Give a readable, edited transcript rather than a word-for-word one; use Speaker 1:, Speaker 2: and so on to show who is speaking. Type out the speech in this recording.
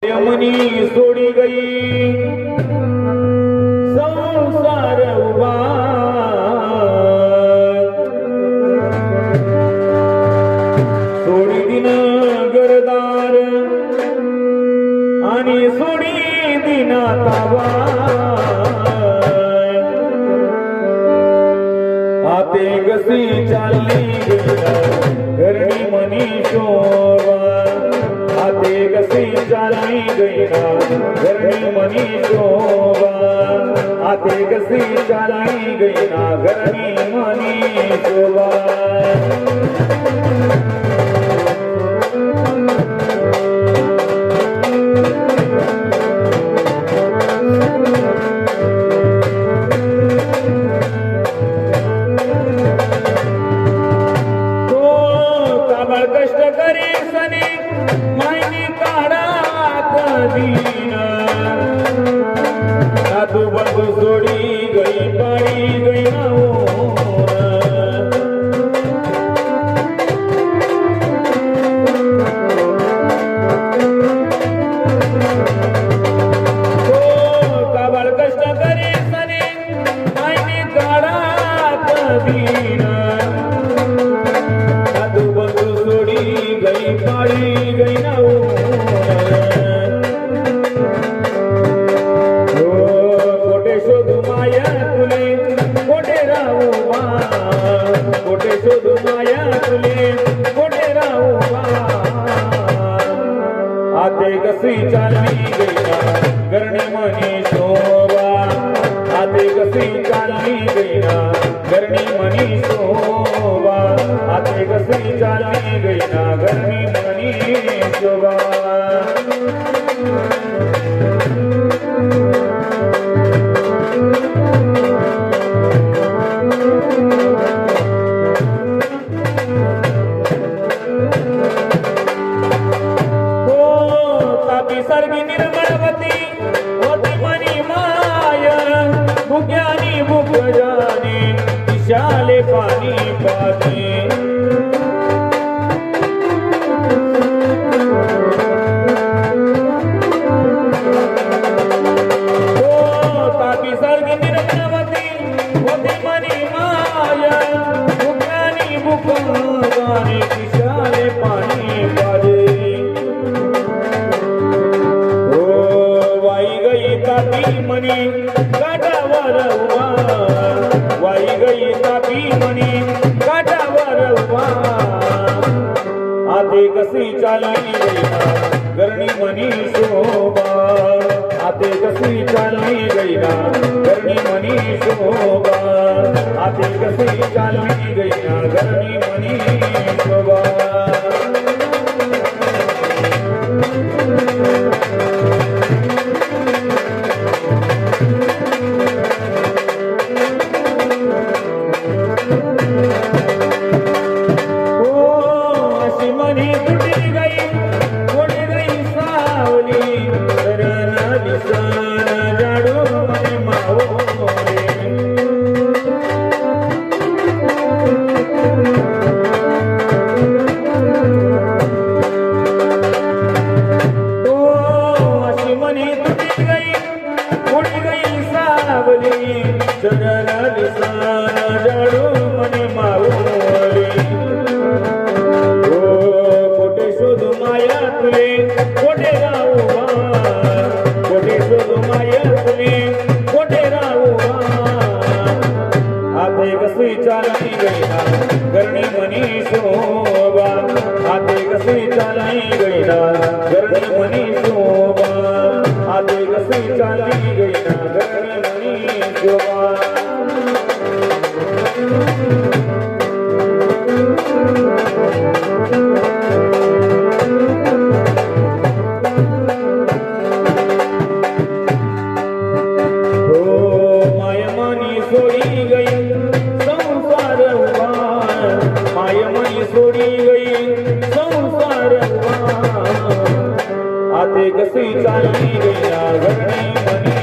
Speaker 1: यमनी सोडी गई संसार उभा सोडी दिन गरदार आणि सोडी दिना ताबा आते गसी चालली घरणी मनी शोभा आते कसी चालली गईना घरणी मनी शोभा आते कसी चालली गईना घरणी मनी शोभा कष्ट करी सनी मायनी काढात दीन साधू बंधू सोडी गई पाडी गई काबाळ कष्ट करी सनी मायनी काढात दीन गई पाड़ी गई ना कोटे शोध माया तुले कोटे राहू कोटे शोध माया तुले कोटे राहू आते कसी चालली गईना घरणी मनी शोभा आते कसी चालली गईना घरणी मनी शोभा आते कसी चालली गईना घरणी मनी शोभा तापी सर्गी निर्मळवती होती मनी माय भुग्यानी भुग जाने विशाले पाणी पाणी विशाले पाणी पाजे वाई गई तापी मनी काठावर उभा वाई गई तापी मनी काठावर उभा आते कसी चालली गईना घरणी मनी शोभा आते कसी चालली गईना घरणी मनी शोभा आते कसी चालली गईना घरणी मनी शोभा अशी मनी तुटी गई कोणी गई सावली शरण दिसन जाडू मनी मावले शरण दिसन जाडू मनी मावले कोटे शोध माया तुले कोटे राहू कोटे शोध माया तुले कोटे राहू आते कसी चालली गईना घरणी मनी शोभा आते कसी चालली गईना घरणी मनी शोभा आते कसी चालली गईना घरणी मनी शोभा मायमनी सोडी गई संसार उभा मायमनी सोडी गई संसार उभा आते कसी चालली गईना घरणी मनी